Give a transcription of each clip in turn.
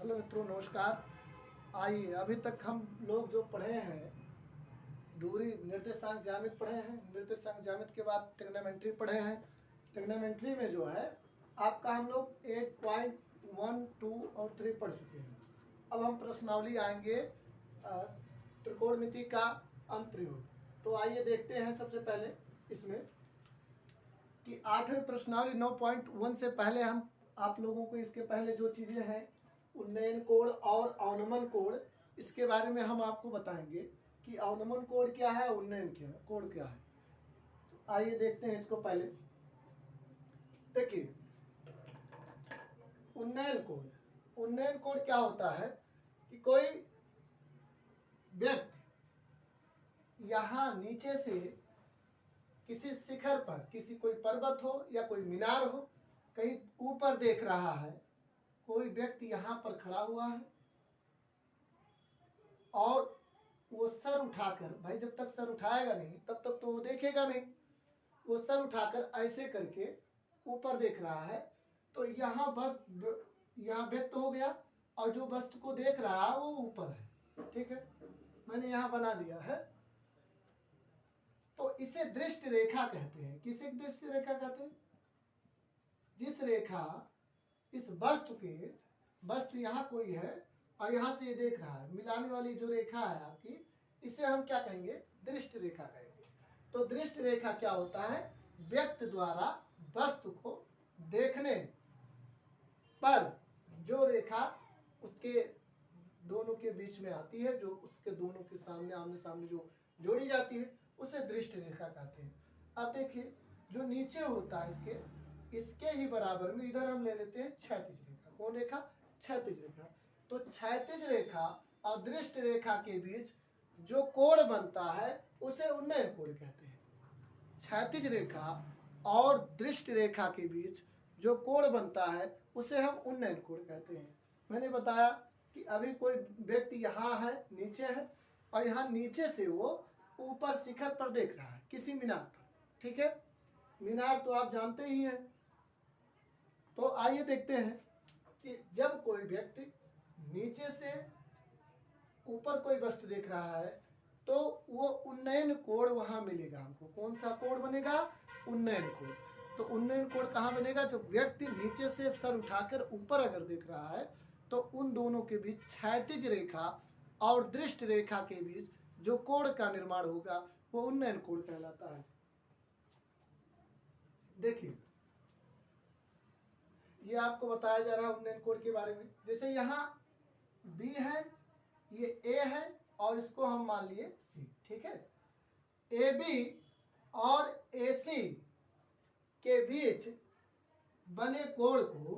Hello मित्रों, नमस्कार। आइए, अभी तक हम लोग जो पढ़े हैं दूरी निर्देशांक ज्यामिति पढ़े हैं। निर्देशांक ज्यामिति के बाद ट्रिग्नोमेट्री पढ़े हैं। ट्रिग्नोमेट्री में जो है आपका हम लोग 8.1, 2 और 3 पढ़ चुके हैं। अब हम प्रश्नावली आएंगे त्रिकोणमिति का अनुप्रयोग। तो आइए देखते हैं सबसे पहले इसमें कि 8वीं प्रश्नावली 9.1 से पहले हम आप लोगों को इसके पहले जो चीज़ें हैं उन्नयन कोण और अवनमन कोण, इसके बारे में हम आपको बताएंगे कि अवनमन कोण क्या है, उन्नयन कोण क्या है। तो आइए देखते हैं इसको। पहले देखिए, उन्नयन कोण क्या होता है कि कोई व्यक्ति यहाँ नीचे से किसी शिखर पर, किसी कोई पर्वत हो या कोई मीनार हो, कहीं ऊपर देख रहा है। कोई व्यक्ति यहाँ पर खड़ा हुआ है और वो सर उठाकर, भाई जब तक सर उठाएगा नहीं तब तक तो वो देखेगा नहीं, वो सर उठाकर ऐसे करके ऊपर देख रहा है। तो यहाँ व्यक्त हो गया और जो वस्तु को देख रहा है वो ऊपर है। ठीक है, मैंने यहाँ बना दिया है। तो इसे दृष्टि रेखा कहते हैं। किसे दृष्टि रेखा कहते हैं? जिस रेखा इस वस्तु यहाँ कोई है और यहाँ से ये देख रहा है, मिलाने वाली जो रेखा है आपकी, इसे हम क्या कहेंगे? दृष्टि रेखा कहेंगे। तो दृष्टि रेखा क्या होता है? व्यक्ति द्वारा वस्तु को देखने पर जो रेखा उसके दोनों के बीच में आती है, जो उसके दोनों के सामने आमने सामने जो जोड़ी जाती है, उसे दृष्टि रेखा कहते हैं। अब देखिए, जो नीचे होता है इसके ही बराबर में इधर हम ले लेते हैं क्षैतिज रेखा। कौन रेखा? क्षैतिज रेखा। तो क्षैतिज रेखा और दृष्टि रेखा के बीच जो कोण बनता है उसे उन्नयन कोण कहते हैं। क्षैतिज रेखा और दृष्टि रेखा के बीच जो कोण बनता है उसे हम उन्नयन कोण कहते हैं। मैंने बताया कि अभी कोई व्यक्ति यहाँ है, नीचे है, और यहाँ नीचे से वो ऊपर शिखर पर देख रहा है, किसी मीनार पर। ठीक है, मीनार तो आप जानते ही हैं। तो आइए देखते हैं कि जब कोई व्यक्ति नीचे से ऊपर कोई वस्तु देख रहा है तो वो उन्नयन कोण वहां मिलेगा हमको। कौन सा कोण बनेगा? उन्नयन कोण। तो उन्नयन कोण कहाँ बनेगा? जब व्यक्ति नीचे से सर उठाकर ऊपर अगर देख रहा है तो उन दोनों के बीच क्षैतिज रेखा और दृष्टि रेखा के बीच जो कोण का निर्माण होगा वो उन्नयन कोण कहलाता है। देखिए, ये आपको बताया जा रहा है उन्नयन कोण के बारे में। जैसे यहाँ B है, ये A है और इसको हम मान लिए C। ठीक है, AB और AC के बीच बने कोण को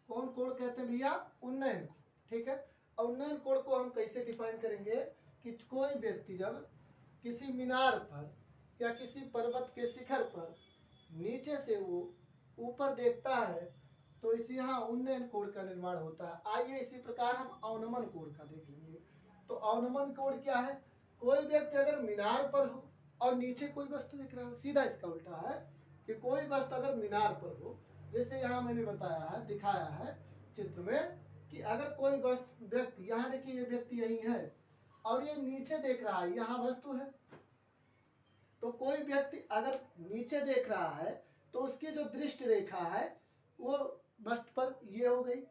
कौन कोण कहते हैं भैया? उन्नयन कोण। ठीक है, और उन्नयन कोण को हम कैसे डिफाइन करेंगे कि कोई व्यक्ति जब किसी मीनार पर या किसी पर्वत के शिखर पर नीचे से वो ऊपर देखता है तो इस यहाँ उन्नयन कोण का निर्माण होता है। आइए इसी प्रकार हम अवनमन कोण का देख लेंगे। तो अवनमन कोण क्या है? कोई व्यक्ति अगर मीनार पर हो और नीचे कोई वस्तु दिख रहा हो, सीधा इसका उल्टा है कि कोई वस्तु अगर मीनार पर हो, जैसे यहाँ मैंने बताया है, दिखाया है चित्र में कि अगर कोई व्यक्ति, यहाँ देखिए ये व्यक्ति यही है और ये नीचे देख रहा है, यहाँ वस्तु है। तो कोई व्यक्ति अगर नीचे देख रहा है तो उसकी जो दृष्टि रेखा है वो वस्तु पर ये हो गई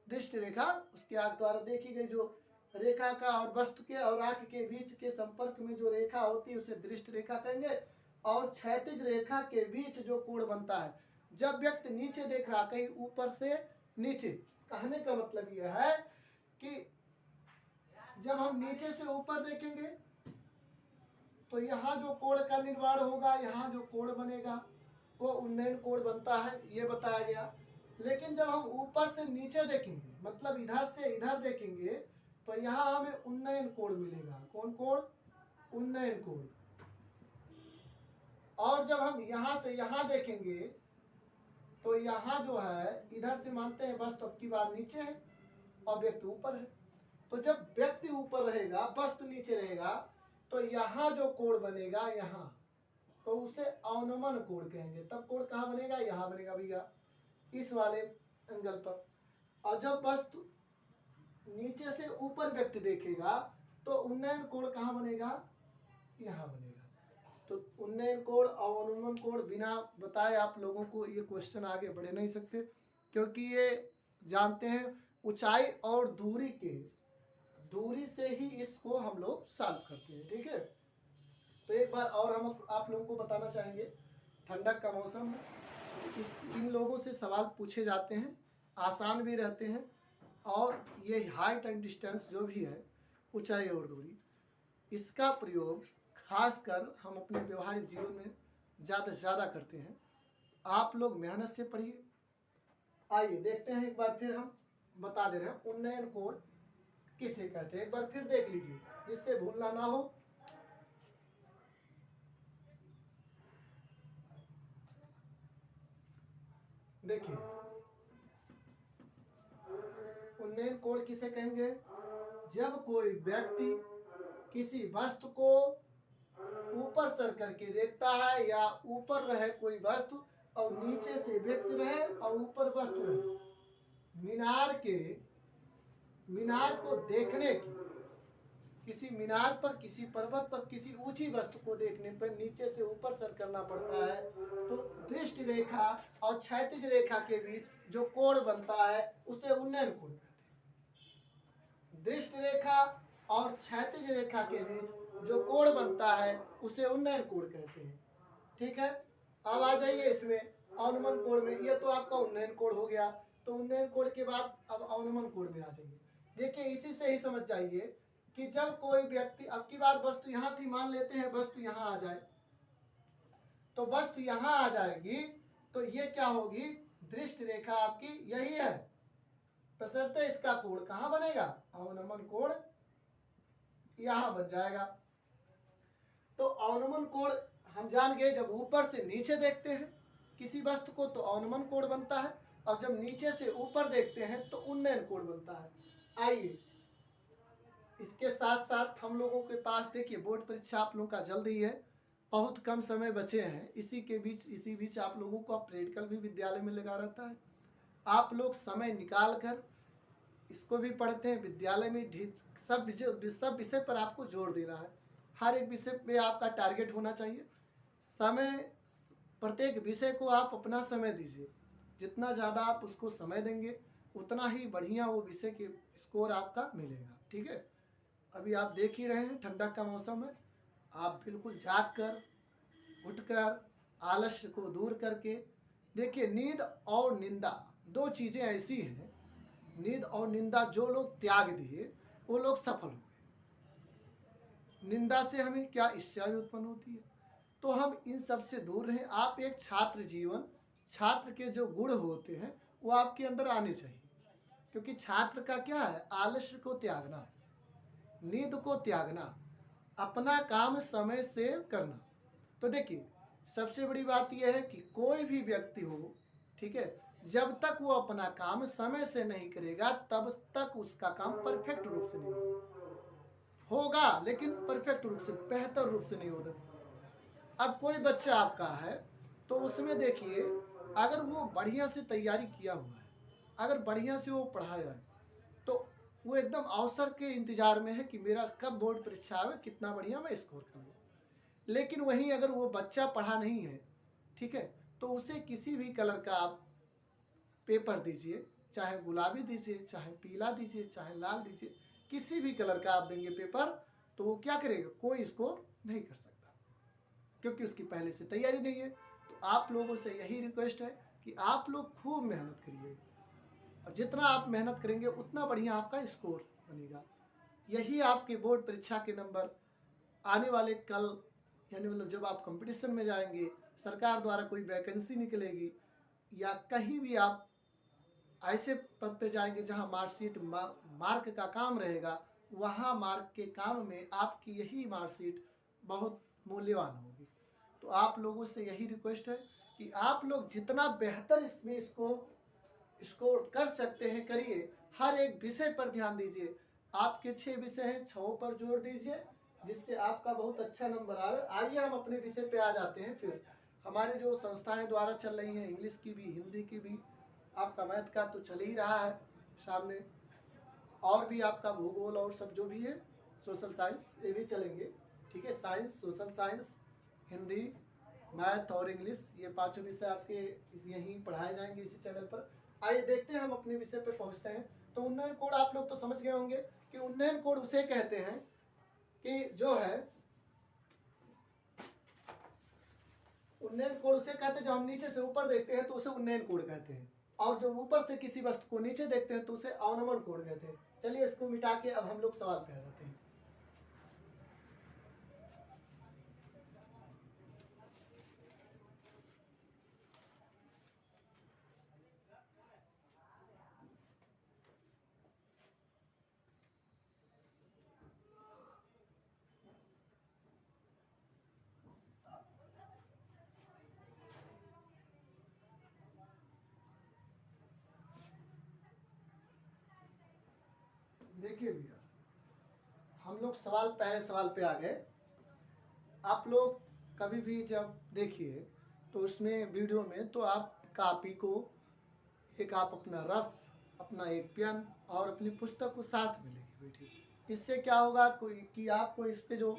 दृष्टि रेखा, उसके आंख द्वारा देखी गई जो रेखा का और वस्तु के और आंख के बीच के संपर्क में जो रेखा होती है उसे दृष्टि रेखा कहेंगे। और क्षैतिज रेखा के बीच जो कोण बनता है जब व्यक्ति नीचे देख रहा, कहीं ऊपर से नीचे, कहने का मतलब यह है कि जब हम नीचे से ऊपर देखेंगे तो यहाँ जो कोण का निर्माण होगा, यहाँ जो कोण बनेगा वो उन्नयन कोण बनता है, ये बताया गया। लेकिन जब हम ऊपर से नीचे देखेंगे, मतलब इधर से इधर देखेंगे, तो यहाँ हमें उन्नयन कोण मिलेगा। कौन कोण? उन्नयन कोण। और जब हम यहाँ से यहाँ देखेंगे तो यहाँ जो है, इधर से मानते हैं वस्तु अब की बार नीचे है और व्यक्ति ऊपर है। तो जब व्यक्ति ऊपर रहेगा, वस्तु नीचे रहेगा, तो यहाँ जो कोण बनेगा यहाँ, तो उसे अवनमन कोण कहेंगे। तब कोण कहाँ बनेगा? यहाँ बनेगा भैया, इस वाले एंगल पर। और जब वस्तु नीचे से ऊपर व्यक्ति देखेगा तो उन्नयन कोण कहाँ बनेगा, यहाँ बनेगा। तो उन्नयन कोण और अनुमान कोण बिना बताए आप लोगों को ये क्वेश्चन आगे बढ़े नहीं सकते, क्योंकि ये जानते हैं ऊंचाई और दूरी से ही इसको हम लोग सॉल्व करते हैं। ठीक है, तो एक बार और हम आप लोगों को बताना चाहेंगे, ठंडक का मौसम है, इन लोगों से सवाल पूछे जाते हैं, आसान भी रहते हैं, और ये हाइट एंड डिस्टेंस जो भी है, ऊंचाई और दूरी, इसका प्रयोग खासकर हम अपने व्यवहारिक जीवन में ज़्यादा से ज़्यादा करते हैं। आप लोग मेहनत से पढ़िए। आइए देखते हैं, एक बार फिर हम बता दे रहे हैं उन्नयन कोण किसे कहते हैं, एक बार फिर देख लीजिए जिससे भूलना ना हो। देखिए उन्नयन कोण किसे कहेंगे, जब कोई व्यक्ति किसी वस्तु को ऊपर सर करके देखता है, या ऊपर रहे कोई वस्तु और नीचे से व्यक्ति रहे और ऊपर वस्तु रहे, मीनार को देखने की, किसी मीनार पर, किसी पर्वत पर, किसी ऊंची वस्तु को देखने पर नीचे से ऊपर सर करना पड़ता है, तो दृष्टि रेखा और क्षैतिज रेखा के बीच जो कोण बनता है उसे उन्नयन कोण कहते हैं। दृष्टि रेखा और क्षैतिज रेखा के बीच जो कोण बनता है उसे उन्नयन कोण कहते हैं। ठीक है, अब आ जाइए इसमें अनुमान कोण में। ये तो आपका उन्नयन कोण हो गया, तो उन्नयन कोण के बाद अब अनुमान कोण में आ जाइए। देखिए इसी से ही समझ जाइए कि जब कोई व्यक्ति, अब की बार वस्तु यहाँ थी, मान लेते हैं वस्तु यहाँ आ जाए, तो वस्तु यहाँ आ जाएगी, तो ये क्या होगी, दृष्टि रेखा आपकी यही है, बशर्ते इसका कोण कहाँ बनेगा, अनुमान कोण यहाँ बन जाएगा। तो अनुमान कोण हम जान गए, जब ऊपर से नीचे देखते हैं किसी वस्तु को तो अनुमान कोण बनता है, और जब नीचे से ऊपर देखते हैं तो उन्नयन कोण बनता है। आइए इसके साथ साथ हम लोगों के पास देखिए बोर्ड परीक्षा आप लोगों का जल्द ही है, बहुत कम समय बचे हैं, इसी बीच आप लोगों को प्रैक्टिकल भी विद्यालय में लगा रहता है। आप लोग समय निकाल कर इसको भी पढ़ते हैं, विद्यालय में सब विषय पर आपको जोर देना है, हर एक विषय पे आपका टारगेट होना चाहिए। समय, प्रत्येक विषय को आप अपना समय दीजिए, जितना ज़्यादा आप उसको समय देंगे उतना ही बढ़िया वो विषय के स्कोर आपका मिलेगा। ठीक है, अभी आप देख ही रहे हैं ठंडक का मौसम है, आप बिल्कुल जाग कर, उठकर, आलस्य को दूर करके देखिए, नींद और निंदा दो चीज़ें ऐसी हैं, नींद और निंदा जो लोग त्याग दिए वो लोग सफल हो गए। निंदा से हमें क्या ईर्ष्या भी उत्पन्न होती है, तो हम इन सब से दूर रहें। आप एक छात्र के जो गुण होते हैं वो आपके अंदर आने चाहिए, क्योंकि छात्र का क्या है, आलस्य को त्यागना, नींद को त्यागना, अपना काम समय से करना। तो देखिए सबसे बड़ी बात यह है कि कोई भी व्यक्ति हो, ठीक है, जब तक वो अपना काम समय से नहीं करेगा तब तक उसका काम परफेक्ट रूप से नहीं होगा, लेकिन परफेक्ट रूप से, बेहतर रूप से नहीं होगा। अब कोई बच्चा आपका है तो उसमें देखिए, अगर वो बढ़िया से तैयारी किया हुआ है, अगर बढ़िया से वो पढ़ाया है, तो वो एकदम अवसर के इंतजार में है कि मेरा कब बोर्ड परीक्षा आवे, कितना बढ़िया मैं स्कोर कर लूँ। लेकिन वहीं अगर वो बच्चा पढ़ा नहीं है, ठीक है, तो उसे किसी भी कलर का आप पेपर दीजिए, चाहे गुलाबी दीजिए, चाहे पीला दीजिए, चाहे लाल दीजिए, किसी भी कलर का आप देंगे पेपर, तो वो क्या करेगा, कोई स्कोर नहीं कर सकता, क्योंकि उसकी पहले से तैयारी नहीं है। तो आप लोगों से यही रिक्वेस्ट है कि आप लोग खूब मेहनत करिए, और जितना आप मेहनत करेंगे उतना बढ़िया आपका स्कोर बनेगा। यही आपके बोर्ड परीक्षा के नंबर आने वाले कल, यानी मतलब जब आप कंपटीशन में जाएंगे, सरकार द्वारा कोई वैकेंसी निकलेगी, या कहीं भी आप ऐसे पद पे जाएंगे जहां मार्कशीट मार्क का काम रहेगा, वहां मार्क के काम में आपकी यही मार्कशीट बहुत मूल्यवान होगी। तो आप लोगों से यही रिक्वेस्ट है कि आप लोग जितना बेहतर इसमें इसको कर सकते हैं करिए, हर एक विषय पर ध्यान दीजिए। आपके 6 विषय हैं, 6 पर जोर दीजिए, जिससे आपका बहुत अच्छा नंबर आए। आइए हम अपने विषय पे आ जाते हैं। फिर हमारे जो संस्थाएं द्वारा चल रही हैं, इंग्लिश की भी, हिंदी की भी, आपका मैथ का तो चल ही रहा है, सामने, और भी आपका भूगोल और सब जो भी है, सोशल साइंस, ये भी चलेंगे, ठीक है। Science, social science, Hindi, math और इंग्लिश, ये पांचों विषय आपके यहीं पढ़ाए जाएंगे इसी चैनल पर। आइए देखते हैं हम अपने विषय पे पहुंचते हैं। तो उन्नयन कोड आप लोग तो समझ गए होंगे कि उन्नयन कोड उसे कहते हैं कि जो है, उन्नयन कोड उसे कहते हैं जो हम नीचे से ऊपर देखते हैं तो उसे उन्नयन कोड कहते हैं, और जो ऊपर से किसी वस्तु को नीचे देखते हैं तो उसे अवनमन कोड कहते हैं। चलिए इसको मिटा के अब हम लोग सवाल पे आ जाते हैं। देखिए भैया, हम लोग सवाल, पहले सवाल पे आ गए। आप लोग कभी भी जब देखिए तो उसमें वीडियो में, तो आप कॉपी को, एक आप अपना रफ, अपना एक पेन और अपनी पुस्तक को साथ में लेके बैठिए। इससे क्या होगा कोई कि आपको इस पे जो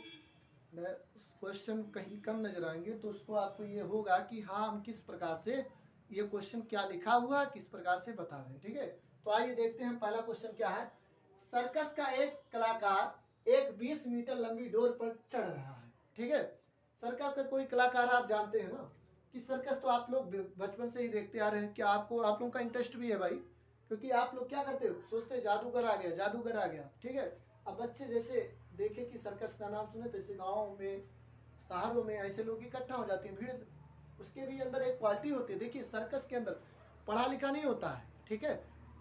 क्वेश्चन कहीं कम नजर आएंगे तो उसको आपको ये होगा कि हाँ हम किस प्रकार से ये क्वेश्चन क्या लिखा हुआ किस प्रकार से बता रहे हैं, ठीक है। तो आइए देखते हैं पहला क्वेश्चन क्या है। सर्कस का एक कलाकार एक 20 मीटर लंबी डोर पर चढ़ रहा है, ठीक है। सर्कस का कोई कलाकार आप जानते हैं ना कि सर्कस तो आप लोग बचपन से ही देखते आ रहे हैं। क्या आपको, आप लोगों का इंटरेस्ट भी है भाई, क्योंकि आप लोग क्या करते हो, सोचते जादूगर आ गया, जादूगर आ गया, ठीक है। अब बच्चे जैसे देखे कि सर्कस का नाम सुने तो ऐसे गाँव में, शहरों में ऐसे लोग इकट्ठा हो जाते हैं, भीड़। उसके भी अंदर एक क्वालिटी होती है। देखिए सर्कस के अंदर पढ़ा लिखा नहीं होता है, ठीक है।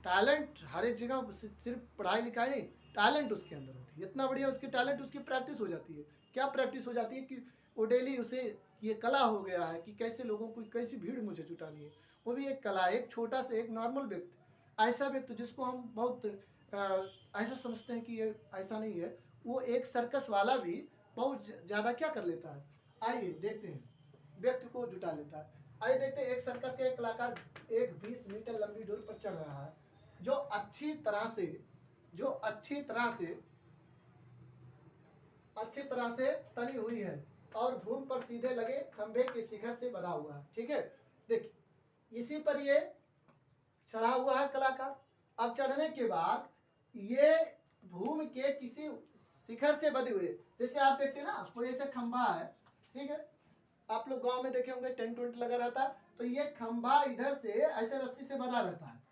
टैलेंट हर एक जगह, सिर्फ पढ़ाई लिखाई नहीं, टैलेंट उसके अंदर होती है। इतना बढ़िया उसकी टैलेंट, उसकी प्रैक्टिस हो जाती है। क्या प्रैक्टिस हो जाती है कि वो डेली, उसे ये कला हो गया है कि कैसे लोगों को, कैसी भीड़ मुझे जुटानी है। वो भी एक कला, एक छोटा सा एक नॉर्मल व्यक्ति, ऐसा व्यक्ति जिसको हम बहुत ऐसा समझते हैं कि ये ऐसा नहीं है, वो एक सर्कस वाला भी बहुत ज़्यादा क्या कर लेता है। आइए देखते हैं, व्यक्ति को जुटा लेता है। आइए देखते हैं, एक सर्कस का एक कलाकार एक 20 मीटर लंबी डोर पर चढ़ रहा है जो अच्छी तरह से तनी हुई है और भूमि पर सीधे लगे खंभे के शिखर से बंधा हुआ है, ठीक है। देखिए इसी पर ये चढ़ा हुआ है कलाकार। अब चढ़ने के बाद ये भूमि के किसी शिखर से बंधे हुए, जैसे आप देखते हैं ना, कोई ऐसे खंभा है, ठीक है। आप लोग गांव में देखे होंगे टेंट वेंट लगा रहता है, तो ये खंभा इधर से ऐसे रस्सी से बंधा रहता है।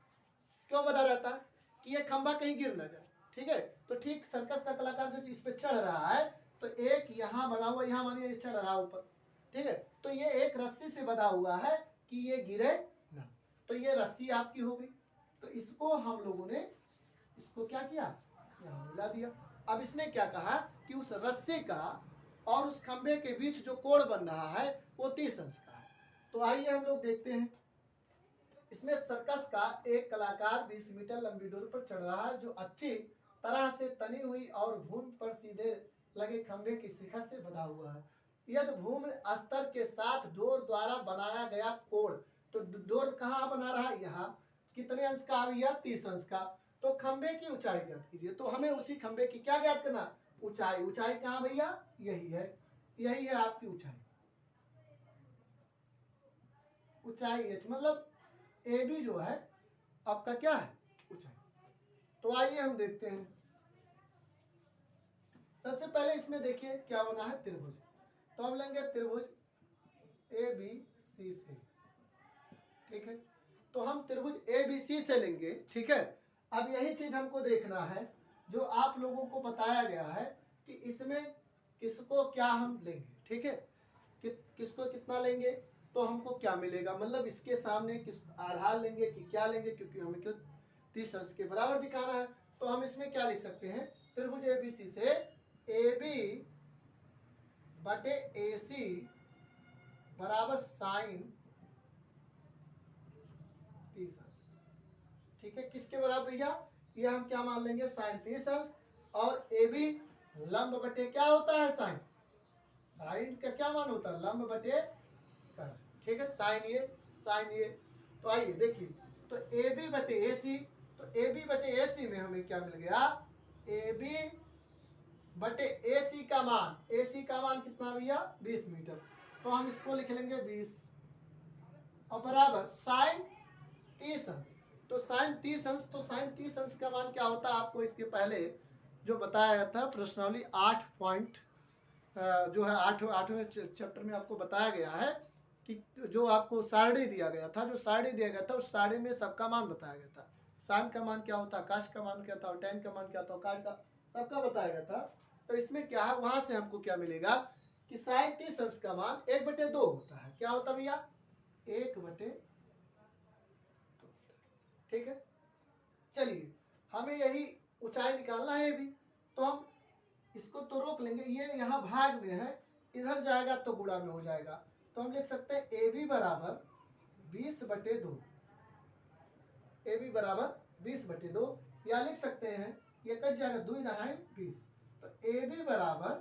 क्यों बंधा रहता है कि ये खंभा कहीं गिर ना जाए, ठीक है। तो ठीक सर्कस का कलाकार जो इस पे चढ़ रहा है, तो एक यहाँ बना हुआ, यहाँ मानिए चढ़ रहा है ऊपर, ठीक है। तो ये एक रस्सी से बंधा हुआ है कि ये गिरे ना, तो ये रस्सी आपकी हो गई। तो इसको हम लोगों ने, इसको क्या किया, यहाँ मिला दिया। अब इसने क्या कहा कि उस रस्सी का और उस खंभे के बीच जो कोण बन रहा है वो 30 अंश का है। तो आइए हम लोग देखते हैं। इसमें सर्कस का एक कलाकार 20 मीटर लंबी डोर पर चढ़ रहा है जो अच्छी तरह से तनी हुई और भूमि पर सीधे लगे खंभे की शिखर से बंधा हुआ है। यदि भूमि स्तर के साथ डोर द्वारा बनाया गया कोण, तो डोर कहाँ बना रहा है, यहाँ कितने अंश का आ गया, 30 अंश का। तो खंभे की ऊंचाई ज्ञात कीजिए। तो हमें उसी खंभे की क्या ज्ञात करना, ऊंचाई। ऊंचाई कहाँ भैया, यही है, यही है आपकी ऊंचाई। ऊंचाई h मतलब ए बी जो है आपका क्या है, ऊंचाई। तो आइए हम देखते हैं। सबसे पहले इसमें देखिए क्या बना है, त्रिभुज। तो हम लेंगे त्रिभुज ए बी सी से, ठीक है। तो हम त्रिभुज ए बी सी से लेंगे, ठीक है। अब यही चीज हमको देखना है जो आप लोगों को बताया गया है कि इसमें किसको क्या हम लेंगे, ठीक है। किसको कितना लेंगे तो हमको क्या मिलेगा, मतलब इसके सामने किस आधार लेंगे कि क्या लेंगे, क्योंकि हमें क्यों 30 अंश के बराबर दिखाना है। तो हम इसमें क्या लिख सकते हैं, त्रिभुज एबीसी से ए बी बटे ए सी बराबर साइन 30 अंश, ठीक है। किसके बराबर भैया, ये हम क्या मान लेंगे, साइन 30 अंश। और ए बी लंब बटे क्या होता है, साइन, साइन का क्या मान होता है, लंब बटे कर, ठीक है। साइन ये, साइन ये। तो आइए देखिए, तो ए बी बटे ए सी, तो ए बी बटे ए सी में हमें क्या मिल गया, ए बी बटे ए सी का मान, ए सी का मान कितना भैया 20 मीटर, तो हम इसको लिख लेंगे 20 और बराबर साइन 30 अंश। तो साइन 30 अंश, तो साइन 30 अंश का मान क्या होता है आपको इसके पहले जो बताया गया था प्रश्नावली 8 पॉइंट जो है 8वें चैप्टर में आपको बताया गया है कि जो आपको सारणी दिया गया था, जो सारणी दिया गया था उस सारणी में सबका मान बताया गया था। साइन का मान क्या होता है, काश का मान क्या था, और टेन का मान क्या था, काट का, सबका बताया गया था। तो इसमें क्या है, वहां से हमको क्या मिलेगा कि साइन 30 अंश का मान 1/2 होता है। क्या होता है भैया, 1/2। ठीक है, चलिए हमें यही ऊंचाई निकालना है भी, तो हम इसको तो रोक लेंगे, ये यहाँ भाग में है, इधर जाएगा तो गुणा में हो जाएगा। तो हम लिख सकते हैं ए बी बराबर 20/2, ए बी बराबर 20/2, या लिख सकते हैं ये कट जाएगा 2 9 20, तो ए बी बराबर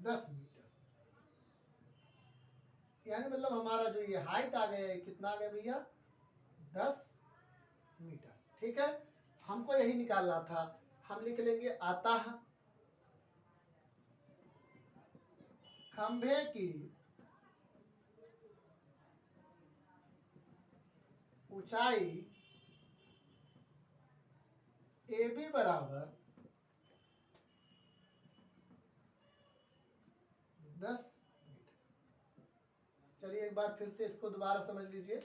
10 मीटर, यानी मतलब हमारा जो ये हाइट आ गया है कितना आ गया भैया 10 मीटर। ठीक है, हमको यही निकालना था, हम लिख लेंगे अतः खंभे की ऊंचाई ए बी बराबर 10 मीटर। चलिए एक बार फिर से इसको दोबारा समझ लीजिए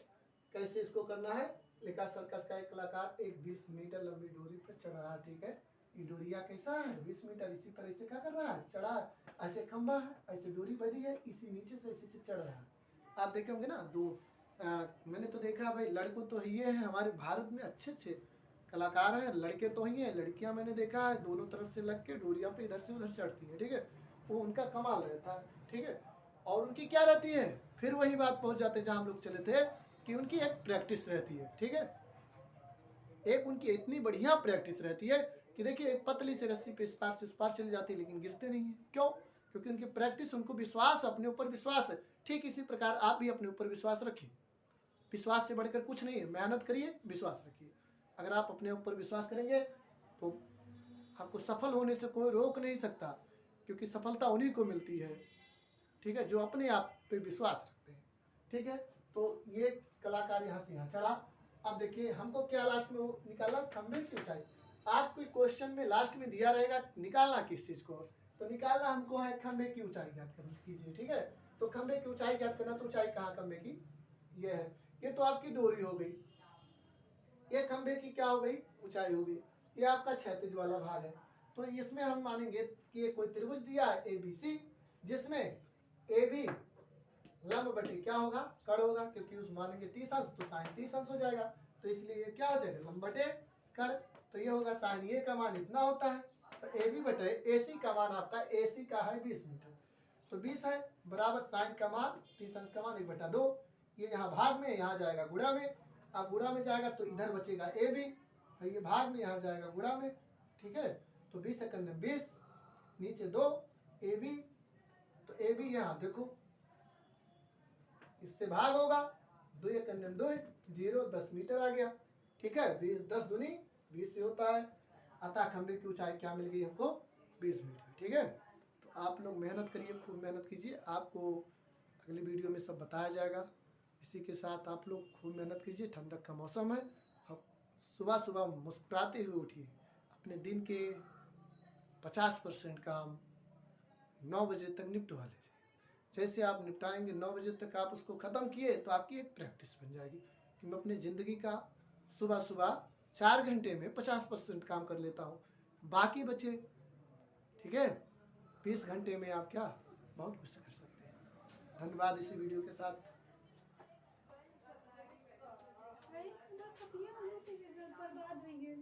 कैसे इसको करना है। लिखा सर्कस का एक कलाकार एक 20 मीटर लंबी डोरी पर चढ़ रहा है। ठीक है, ये डोरिया कैसा है 20 मीटर, इसी पर ऐसे क्या कर रहा है, चढ़ा, ऐसे खंभा है, ऐसे डोरी बंधी है, इसी नीचे से इसी से चढ़ रहा है। आप देखे होंगे ना, मैंने तो देखा भाई, लड़कों तो ये है हमारे भारत में अच्छे अच्छे कलाकार हैं, लड़के तो ही हैं, लड़कियां मैंने देखा है दोनों तरफ से लग के डोरिया पे इधर से उधर चढ़ती है। ठीक है, वो उनका कमाल रहता है। ठीक है, और उनकी क्या रहती है, फिर वही बात पहुंच जाते जहाँ हम लोग चले थे कि उनकी एक प्रैक्टिस रहती है। ठीक है, एक उनकी इतनी बढ़िया प्रैक्टिस रहती है कि देखिए एक पतली से रस्सी पे इस पार से उस पार चली जाती है लेकिन गिरते नहीं है। क्यों, क्योंकि उनकी प्रैक्टिस, उनको विश्वास, अपने ऊपर विश्वास है। ठीक इसी प्रकार आप भी अपने ऊपर विश्वास रखिए, विश्वास से बढ़कर कुछ नहीं है, मेहनत करिए, विश्वास रखिए। अगर आप अपने ऊपर विश्वास करेंगे तो आपको सफल होने से कोई रोक नहीं सकता, क्योंकि सफलता उन्हीं को मिलती है। ठीक है, जो अपने आप पे विश्वास रखते हैं। ठीक है, तो ये कलाकार यहाँ से यहाँ चढ़ा। अब देखिए हमको क्या लास्ट में निकालना, खंभे की ऊंचाई। आपको क्वेश्चन में लास्ट में दिया रहेगा निकालना किस चीज को, तो निकालना हमको है खंभे की ऊंचाई ज्ञात करना कीजिए। ठीक है, तो खंभे की ऊंचाई ज्ञात करना, तो ऊंचाई कहाँ खंभे की, ये है, ये तो आपकी डोरी हो गई, ये खंभे की क्या हो गई, ऊंचाई हो गई, ये आपका क्षैतिज वाला भाग है। तो इसमें हम मानेंगे कि ये कोई त्रिभुज दिया है ABC, जिसमें AB लंब बटे क्या होगा, कड़ होगा, क्योंकि उस मानेंगे 30 अंश तो साइन 30 अंश हो जाएगा, तो इसलिए ये क्या हो जाएगा, लंब बटे कड़। तो ये होगा साइन ए का मान इतना होता है, तो AB बटे AC का मान आपका, AC का है 20 मीटर, तो 20 है बराबर साइन का मान 30 अंश का मान 1/2। ये यहाँ भाग में, यहाँ जाएगा गुणा में, अब गुणा में जाएगा तो इधर बचेगा AB, और ये भाग में यहाँ जाएगा गुणा में। ठीक है, तो 20 × 20, नीचे 2 AB, तो AB यहाँ देखो इससे भाग होगा, 2 × 2 0, 10 मीटर आ गया। ठीक है, 10 दूनी 20 से होता है। अतः खंभे की ऊंचाई क्या मिल गई हमको, 20 मीटर। ठीक है, तो आप लोग मेहनत करिए, खूब मेहनत कीजिए, आपको अगली वीडियो में सब बताया जाएगा। इसी के साथ आप लोग खूब मेहनत कीजिए, ठंडक का मौसम है, अब सुबह सुबह मुस्कुराते हुए उठिए, अपने दिन के 50% काम 9 बजे तक निपटवा लीजिए। जैसे आप निपटाएंगे 9 बजे तक आप उसको ख़त्म किए तो आपकी एक प्रैक्टिस बन जाएगी कि मैं अपनी ज़िंदगी का सुबह सुबह 4 घंटे में 50% काम कर लेता हूँ, बाकी बचे, ठीक है, 20 घंटे में आप क्या बहुत कुछ कर सकते हैं। धन्यवाद इसी वीडियो के साथ। बर्बाद होंगे।